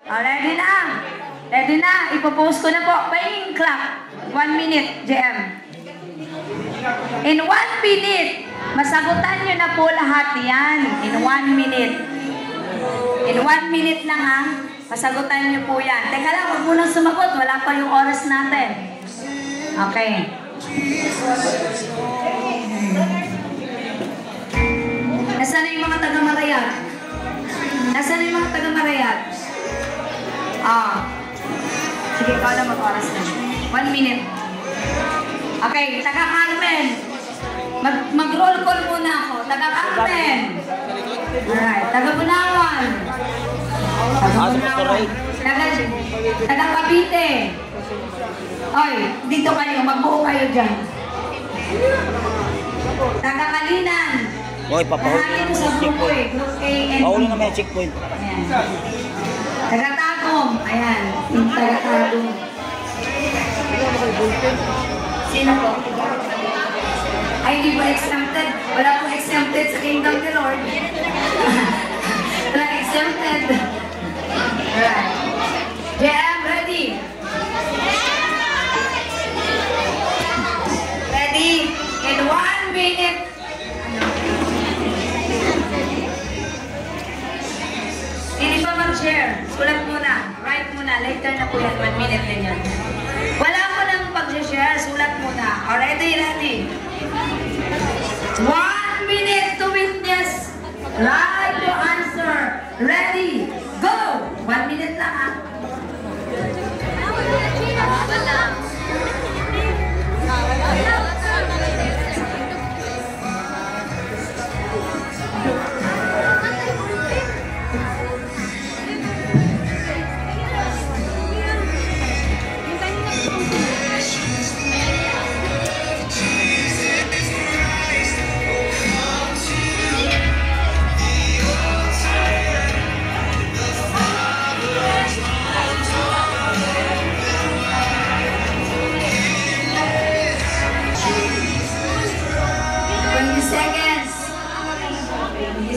Ready na? Ready na? Ipopost ko na po. Pahinging clap. 1 minute, JM. In 1 minute, masagutan nyo na po lahat yan. In 1 minute. In 1 minute lang ha. Masagutan nyo po yan. Teka lang, huwag mo nang sumagot. Wala pa yung oras natin. Okay. Nasaan na yung mga taga-Marayat? Nasaan na yung mga taga-Marayat? Sige, ikaw lang mag-oras na. 1 minute. Okay, taga-Carmen. Mag-roll call muna ako. Taga-Carmen. Alright, taga-Bunawan. Taga-Bunawan. Taga-Cavite. Oy, dito kayo. Magbuo kayo dyan. Taga-Kalinan. Oy, papahuli naman sa checkpoint. Group A and B. Pahuli naman yung checkpoint. Ayan. Taga-Tagum. Ayan. Yung taga-Tagum. Sino po? Ay, hindi po exempted. Wala po exempted sa Kingdom of the Lord. Wala exempted. Alright. JM, ready? Ready? In 1 minute. Hindi pa mag-share. Sulat muna. Write muna. Later na po yan. 1 minute din yan. Wala mo nang pag-share. Sulat muna. Already, ready? 1 minute to witness. Write your answer. Ready? Go! 1 minute lang ha.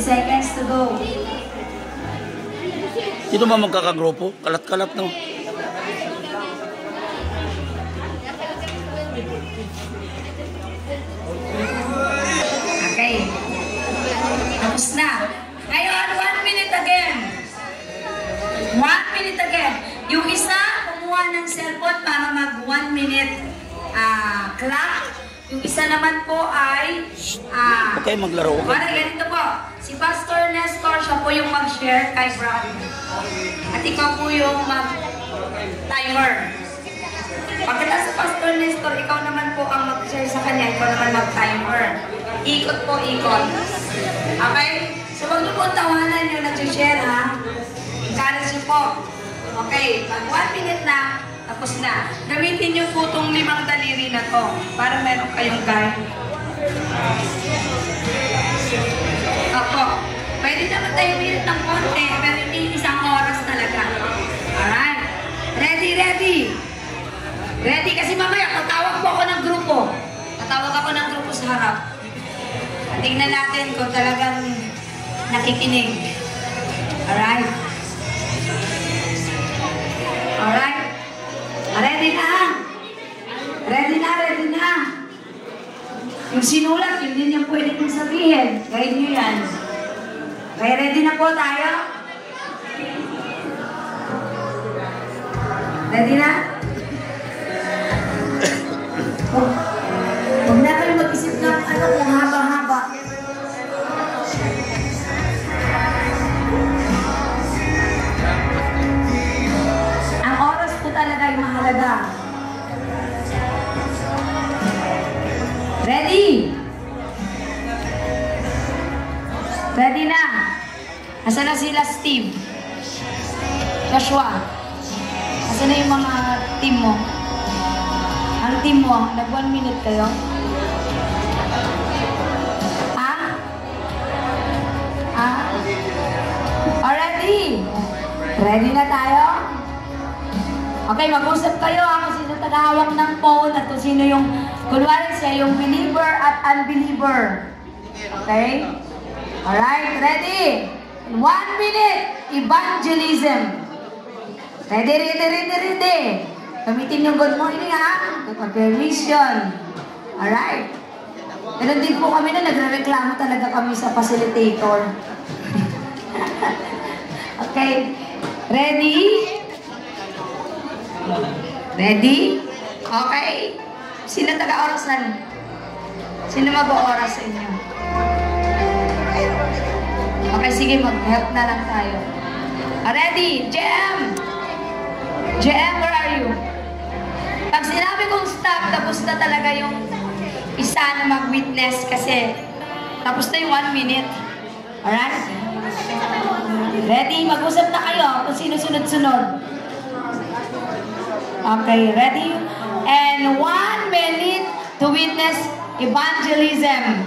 Seconds to go. Dito ba magkakagrupo? Kalat-kalat no? Okay. Tapos na. Ngayon, 1 minute again. 1 minute again. Yung isa, kumuha ng cellphone para mag 1 minute clock. Yung isa naman po ay okay, maglaro. Para ganito po. Si Pastor Nestor, siya po yung mag-share kay Brad. At ikaw po yung mag-timer. Pagkatapos sa Pastor Nestor, ikaw naman po ang mag-share sa kanya. Ikaw naman mag-timer. Ikot po, ikot. Okay? So, wag niyo po tawanan yung nag-share, ha? Encourage niyo po. Okay, pag 1 minute na, tapos na. Gamitin niyo po itong 5 daliri na to para meron kayong guide. Opo. Pwede naman tayo minute ng konti, pero hindi isang oras talaga. Alright? Ready, ready? Ready? Kasi mamaya, tatawag po ako ng grupo. Tatawag ako ng grupo sa harap. Tingnan natin kung talagang nakikinig. Alright? Alright? Ready na? Ready na, ready na. Yung sinulat, yun din yung pwede kong sabihin. Gawin nyo yan. Okay, ready na po tayo? Ready na? Huwag na kayo mag-isip ng ano kung haba-haba. Ang oras po talaga ay mahalaga. Ready? Ready na? Asa na sila Steve? Joshua? Asa na yung mga team mo? Ang team mo, nag 1 minute kayo? Ha? Ha? Already? Ready na tayo? Okay, mag-usap kayo ha, kung sino tagahawak ng phone at kung sino yung, kunwari siya yung believer at unbeliever. Okay? Alright, ready? In 1 minute, evangelism. Ready, ready, ready, ready. Gamitin yung good morning ha. Kapag permission. Alright. Pero din po kami na nagre-reklamo talaga kami sa facilitator. Okay. Ready? Ready? Okay. Sino taga-orasan? Sino mag-ooras sa inyo? Okay, sige. Mag-help na lang tayo. Ready? JM! JM, where are you? Pag sinabi kong stop, tapos na talaga yung isa na mag-witness kasi tapos na yung 1 minute. Alright? Ready? Mag-usap na kayo kung sino sunod-sunod. Okay, ready? And 1 minute to witness evangelism.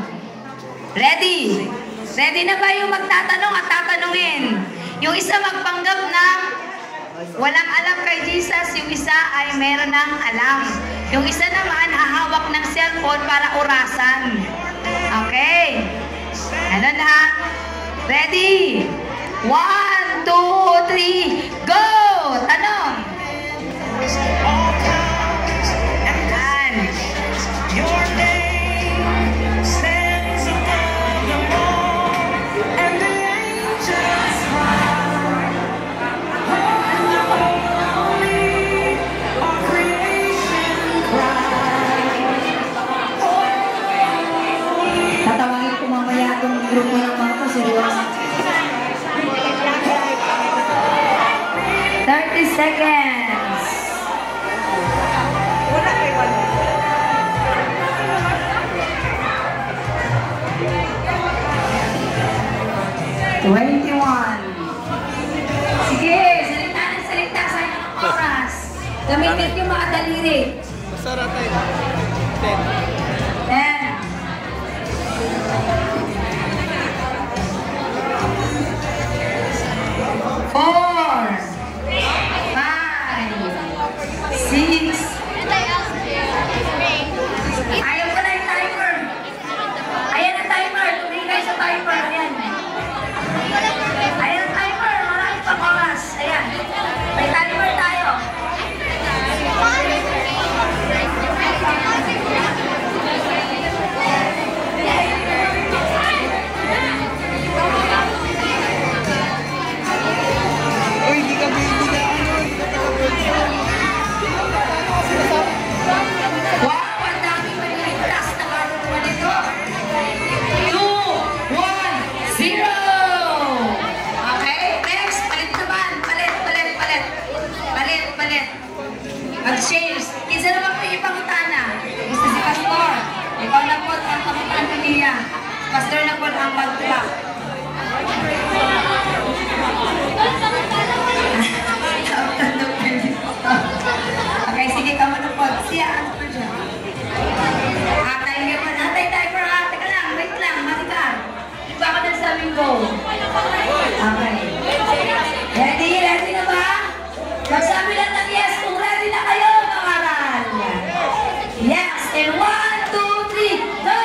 Ready? Ready na ba yung magtatanong at tatanungin? Yung isa magpanggap na walang alam kay Jesus, yung isa ay meron ng alam. Yung isa naman hahawak ng cellphone para orasan. Okay? Ano na? Ready? 1, 2, 3, go! Tanong! Tatawagin ko mamaya itong grupo ng mga to, seryoso. 30 seconds. Wala kayo. 21. Sige, salita ng salita sa inyong oras. Gamitin yung mga daliri. Masarap tayo. 10. 4. 5. 6. Ayaw ko na yung timer. Ayan ang timer. Tumingin kayo sa timer. Ayan. Ayan ang timer. Marami pang oras. Ayan. May timer tayo. Wow, ang daming maniligtas na karunuan nito. 2, 1, 0. Okay, next. Palit naman. Palit. Mag-change. Kinsa naman po yung pangutana? Gusto si Pastor. Ikaw na po ang pangutana niya. Pastor na po ang mag-track. Okay, sige ka mo na po. Siya, answer siya. Atay ka mo. Atay tayo. Teka lang, wait lang. Matika. Di ba ako nagsabing go? Okay. Ready na ba? Magsabi lang ng yes kung ready na kayo, mga aral. Yes. And 1, 2, 3, go!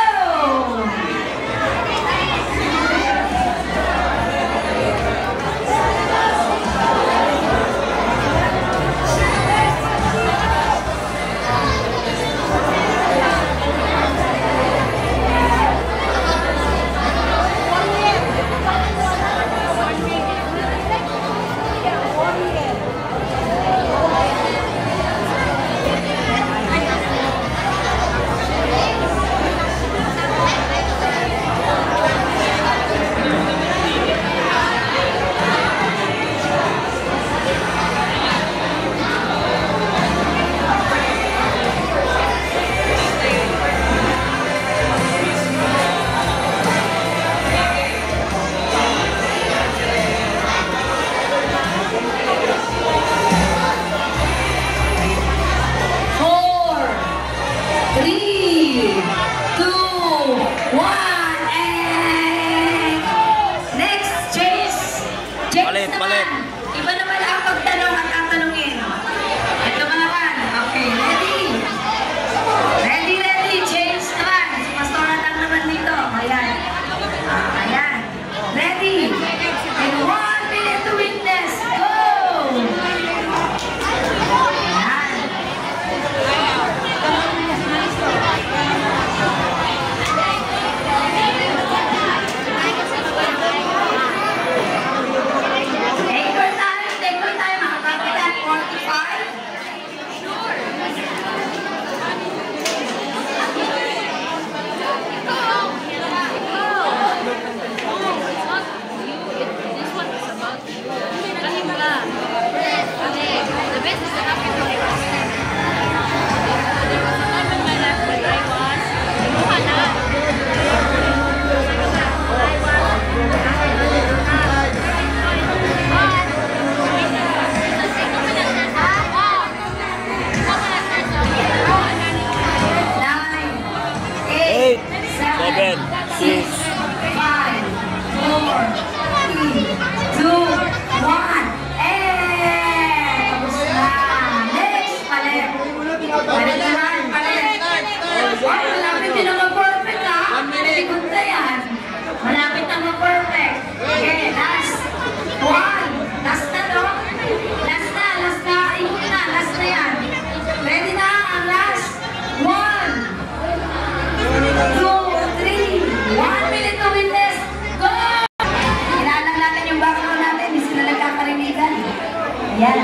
Yan.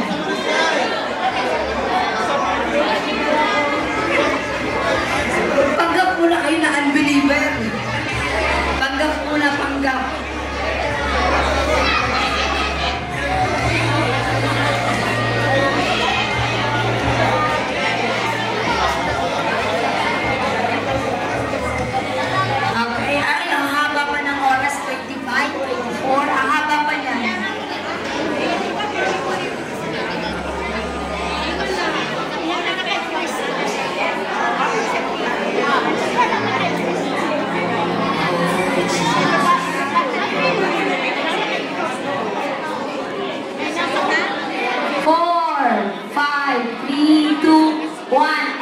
Panggap muna kayo na unbeliever. Panggap muna, panggap. Okay, ay, ang haba pa ng oras, 25, 24, ang haba pa niyan. Four, five, three, two, one.